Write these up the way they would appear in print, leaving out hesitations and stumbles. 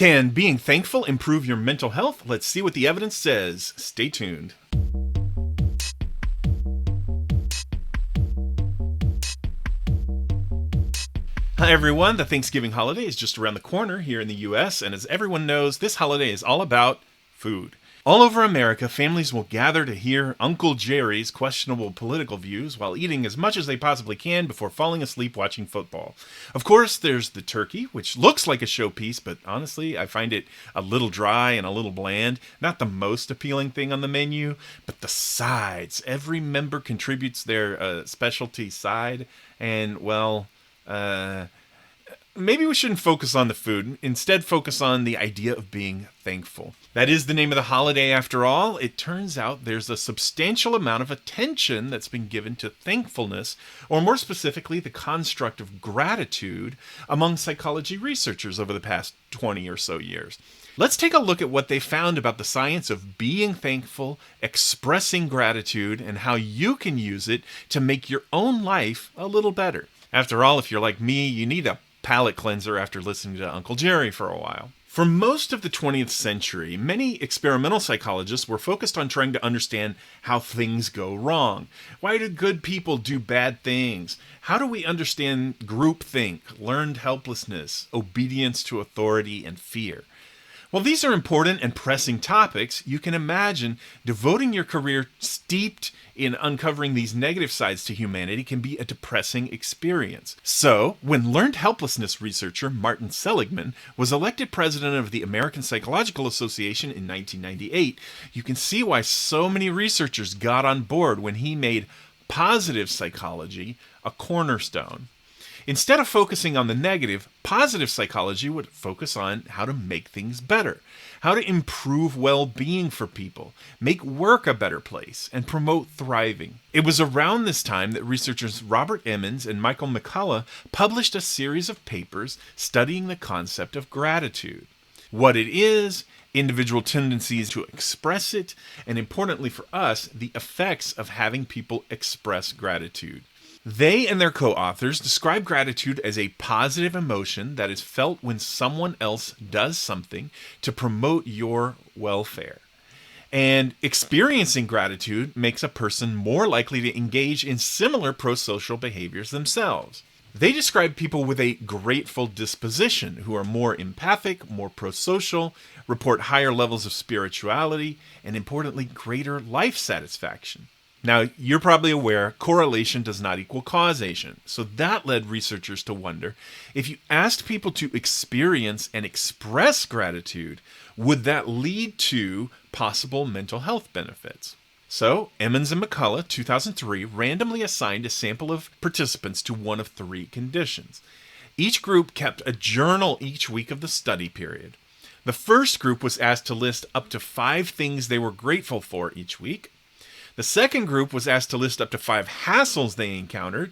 Can being thankful improve your mental health? Let's see what the evidence says. Stay tuned. Hi everyone, the Thanksgiving holiday is just around the corner here in the US, and as everyone knows, this holiday is all about food. All over America, families will gather to hear Uncle Jerry's questionable political views while eating as much as they possibly can before falling asleep watching football. Of course, there's the turkey, which looks like a showpiece, but honestly, I find it a little dry and a little bland. Not the most appealing thing on the menu, but the sides. Every member contributes their specialty side, and well, maybe we shouldn't focus on the food. Instead, focus on the idea of being thankful. That is the name of the holiday after all. It turns out there's a substantial amount of attention that's been given to thankfulness, or more specifically, the construct of gratitude among psychology researchers over the past 20 or so years. Let's take a look at what they found about the science of being thankful, expressing gratitude, and how you can use it to make your own life a little better. After all, if you're like me, you need a palate cleanser after listening to Uncle Jerry for a while. For most of the 20th century, many experimental psychologists were focused on trying to understand how things go wrong. Why do good people do bad things? How do we understand groupthink, learned helplessness, obedience to authority, and fear? While these are important and pressing topics, you can imagine devoting your career steeped in uncovering these negative sides to humanity can be a depressing experience. So, when learned helplessness researcher Martin Seligman was elected president of the American Psychological Association in 1998, you can see why so many researchers got on board when he made positive psychology a cornerstone. Instead of focusing on the negative, positive psychology would focus on how to make things better, how to improve well-being for people, make work a better place, and promote thriving. It was around this time that researchers Robert Emmons and Michael McCullough published a series of papers studying the concept of gratitude. What it is, individual tendencies to express it, and importantly for us, the effects of having people express gratitude. They and their co-authors describe gratitude as a positive emotion that is felt when someone else does something to promote your welfare. And experiencing gratitude makes a person more likely to engage in similar pro-social behaviors themselves. They describe people with a grateful disposition who are more empathic, more pro-social, report higher levels of spirituality, and importantly, greater life satisfaction. Now, you're probably aware correlation does not equal causation, so that led researchers to wonder if you asked people to experience and express gratitude, would that lead to possible mental health benefits? So, Emmons and McCullough, 2003, randomly assigned a sample of participants to one of three conditions. Each group kept a journal each week of the study period. The first group was asked to list up to 5 things they were grateful for each week. The second group was asked to list up to 5 hassles they encountered,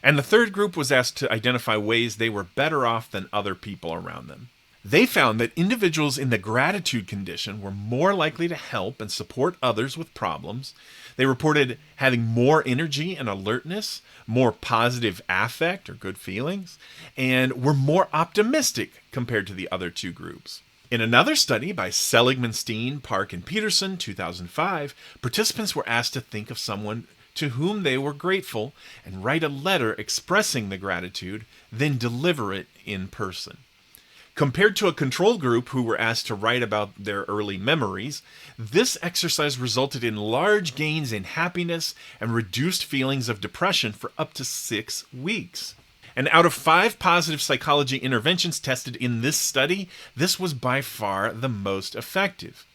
and the third group was asked to identify ways they were better off than other people around them. They found that individuals in the gratitude condition were more likely to help and support others with problems. They reported having more energy and alertness, more positive affect or good feelings, and were more optimistic compared to the other two groups. In another study by Seligman, Steen, Park, and Peterson, 2005, participants were asked to think of someone to whom they were grateful and write a letter expressing the gratitude, then deliver it in person. Compared to a control group who were asked to write about their early memories, this exercise resulted in large gains in happiness and reduced feelings of depression for up to 6 weeks. And out of 5 positive psychology interventions tested in this study, this was by far the most effective.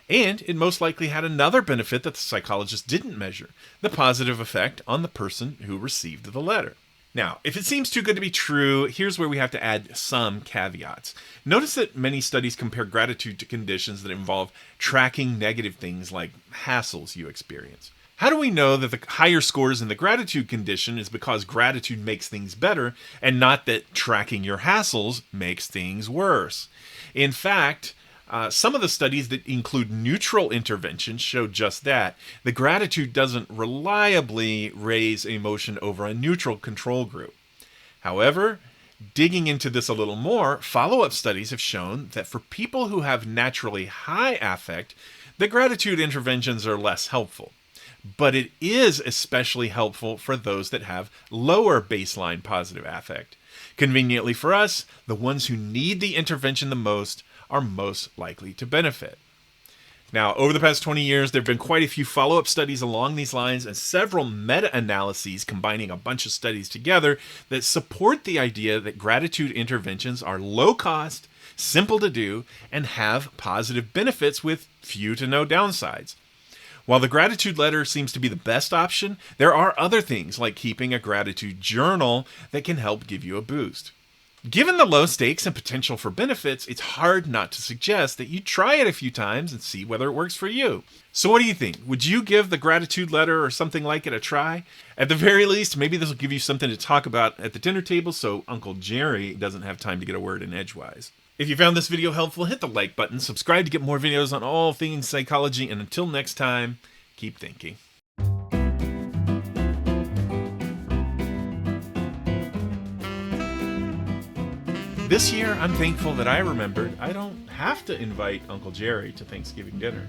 And it most likely had another benefit that the psychologists didn't measure, the positive effect on the person who received the letter. Now, if it seems too good to be true, here's where we have to add some caveats. Notice that many studies compare gratitude to conditions that involve tracking negative things like hassles you experience. How do we know that the higher scores in the gratitude condition is because gratitude makes things better and not that tracking your hassles makes things worse? In fact, some of the studies that include neutral interventions show just that. The gratitude doesn't reliably raise emotion over a neutral control group. However, Digging into this a little more, follow-up studies have shown that for people who have naturally high affect, the gratitude interventions are less helpful. But it is especially helpful for those that have lower baseline positive affect. Conveniently for us, the ones who need the intervention the most are most likely to benefit. Now, over the past 20 years, there have been quite a few follow-up studies along these lines and several meta-analyses combining a bunch of studies together that support the idea that gratitude interventions are low cost, simple to do, and have positive benefits with few to no downsides. While the gratitude letter seems to be the best option, there are other things like keeping a gratitude journal that can help give you a boost. Given the low stakes and potential for benefits, it's hard not to suggest that you try it a few times and see whether it works for you. So what do you think? Would you give the gratitude letter or something like it a try? At the very least, maybe this will give you something to talk about at the dinner table so Uncle Jerry doesn't have time to get a word in edgewise. If you found this video helpful, hit the like button, subscribe to get more videos on all things psychology, and until next time, keep thinking. This year, I'm thankful that I remembered I don't have to invite Uncle Jerry to Thanksgiving dinner.